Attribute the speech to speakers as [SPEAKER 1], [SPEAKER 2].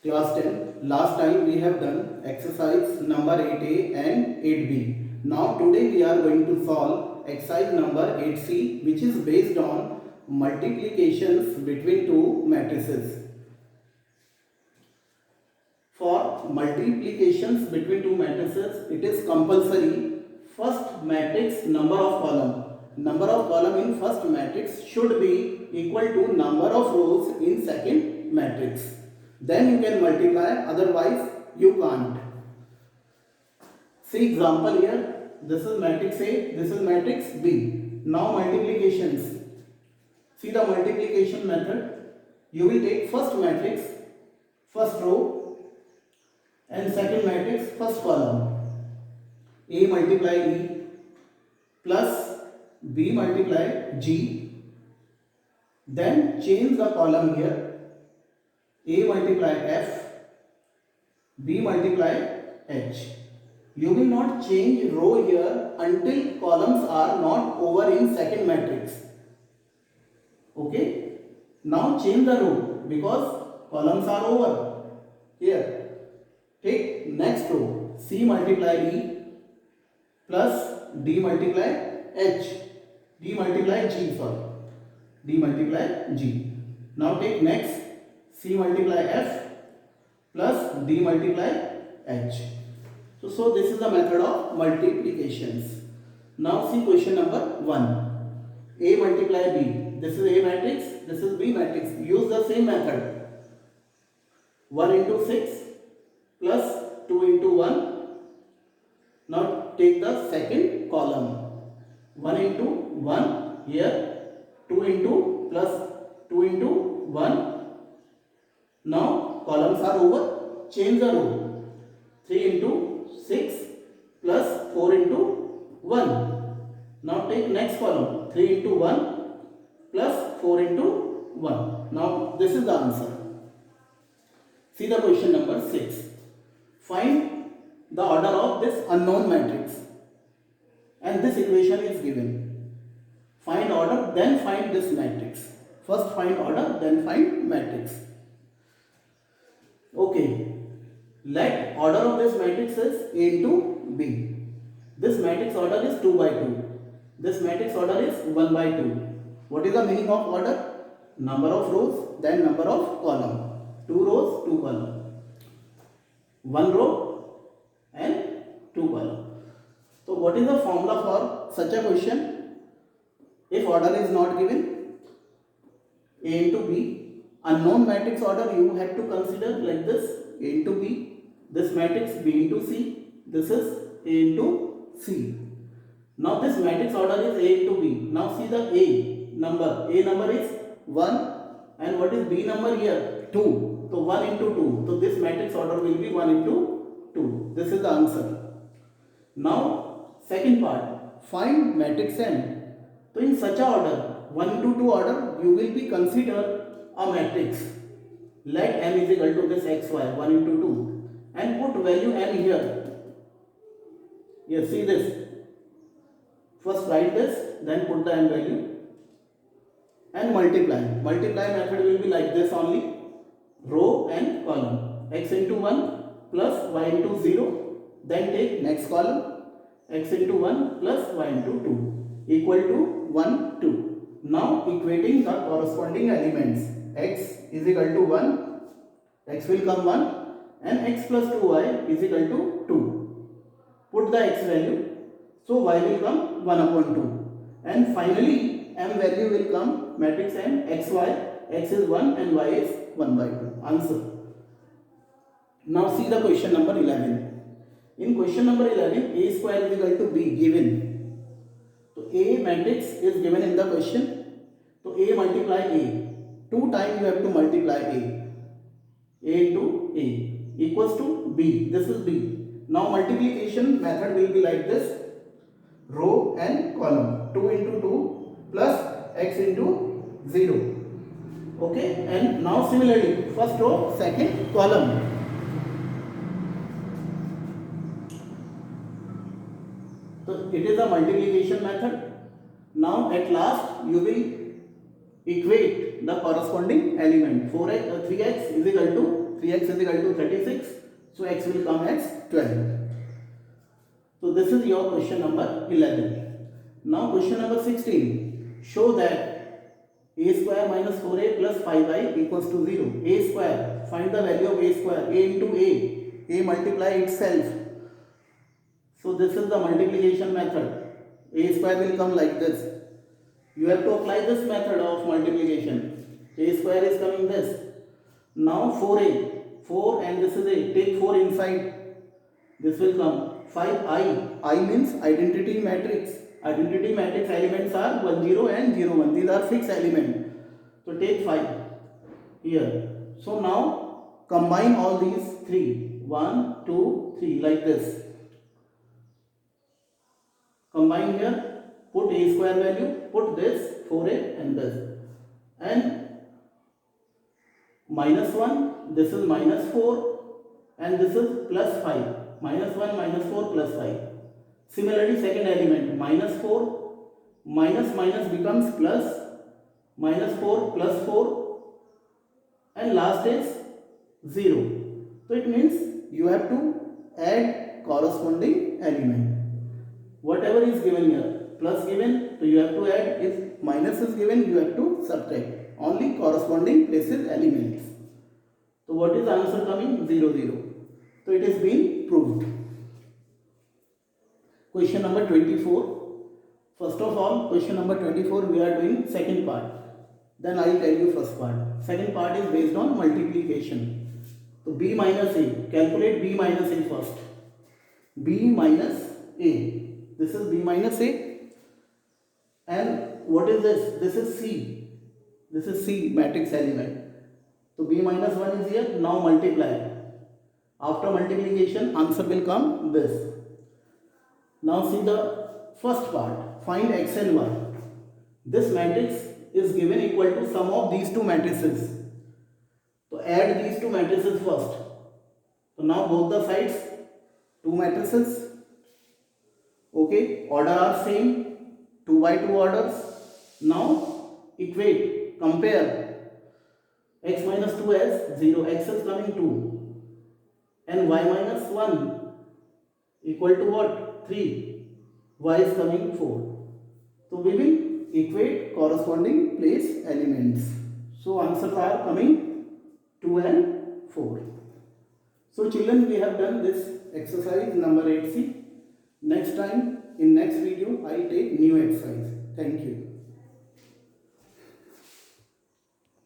[SPEAKER 1] Class 10. Last time we have done exercise number 8a and 8b. Now today we are going to solve exercise number 8c, which is based on multiplications between two matrices. For multiplications between two matrices, it is compulsory first matrix number of column. Number of column in first matrix should be equal to number of rows in second matrix. Then you can multiply, otherwise you can't. See example here. This is matrix A, this is matrix B. Now multiplications. See the multiplication method. You will take first matrix, first row, and second matrix, first column. A multiply E plus B multiply G. Then change the column here. A multiply F, B multiply H. You will not change row here until columns are not over in second matrix. Okay. Now change the row because columns are over. Here. Take next row. C multiply E plus D multiply H. D multiply G, sorry. D multiply G. Now take next. C multiply F plus D multiply H. So this is the method of multiplications. Now see question number 1. A multiply B. This is A matrix, this is B matrix. Use the same method. 1 into 6 plus 2 into 1. Now take the second column. 1 into 1 here. 2 into plus 2 into 1. Now columns are over, change the row. 3 into 6 plus 4 into 1. Now take next column. 3 into 1 plus 4 into 1. Now this is the answer. See the question number 6. Find the order of this unknown matrix. And this equation is given. Find order, then find this matrix. First find order, then find matrix. Okay, let order of this matrix is A into B. This matrix order is 2 by 2. This matrix order is 1 by 2. What is the meaning of order? Number of rows, then number of column. 2 rows, 2 column. 1 row and 2 column. So what is the formula for such a question? If order is not given, A into B. Unknown matrix order you have to consider like this. A into B. This matrix B into C. This is A into C. Now this matrix order is A into B. Now see the A number. A number is 1 and what is B number here? 2. So 1 into 2. So this matrix order will be 1 into 2. This is the answer. Now second part. Find matrix M. So in such a order, 1 into 2 order, you will be consider a matrix. Let M is equal to this xy, 1 into 2, and put value M here. Yes, see this. First write this, then put the M value and multiply. Multiply method will be like this only. Row and column. X into 1 plus y into 0. Then take next column. X into 1 plus y into 2 equal to 1, 2. Now equating the corresponding elements. X is equal to 1, x will come 1 and x plus 2y is equal to 2. Put the x value, so y will come 1 upon 2. And finally M value will come, matrix M, xy, x is 1 and y is 1 by 2. Answer. Now see the question number 11. In question number 11, A square is equal to B given. So A matrix is given in the question. So A multiply A. 2 times you have to multiply A. A into A equals to B. This is B. Now multiplication method will be like this. Row and column. 2 into 2 plus x into 0. Okay. And now similarly, first row, second column. So it is a multiplication method. Now at last you will equate the corresponding element. 3x is equal to 3x is equal to 36. So x will come as 12. So this is your question number 11. Now question number 16. Show that a square minus 4a plus 5i equals to 0. A square. Find the value of a square. A into a. A multiply itself. So this is the multiplication method. A square will come like this. You have to apply this method of multiplication. A square is coming this. Now 4a. 4 and this is a. Take 4 inside. This will come. 5i. I means identity matrix. Identity matrix elements are 1 0 and 0 1. These are fixed elements. So take 5 here. So now combine all these 3. 1, 2, 3 like this. Combine here. Put a square value. Put this 4a and this. And minus 1. This is minus 4. And this is plus 5. Minus 1 minus 4 plus 5. Similarly, second element minus 4, minus minus becomes plus, minus 4 plus 4, and last is 0. So it means you have to add corresponding element. Whatever is given here, plus given, so you have to add. If minus is given, you have to subtract. Only corresponding places elements. So what is the answer coming? 0 0. So it is been proved. Question number 24. First of all, question number 24 we are doing second part. Then I will tell you first part. Second part is based on multiplication. So b minus a. Calculate b minus a first. B minus a. This is b minus a. And what is this? This is c. This is c matrix element. So b minus 1 is here. Now multiply. After multiplication, answer will come this. Now see the first part. Find x and y. This matrix is given equal to sum of these two matrices. So add these two matrices first. So now both the sides, two matrices. Okay, order are same. 2 by 2 orders. Now equate, compare x minus 2 as 0. X is coming 2. And y minus 1 equal to what? 3. Y is coming 4. So we will equate corresponding place elements. So answers are coming 2 and 4. So children, we have done this exercise number 8C. Next time, in next video, I take new exercise. Thank you.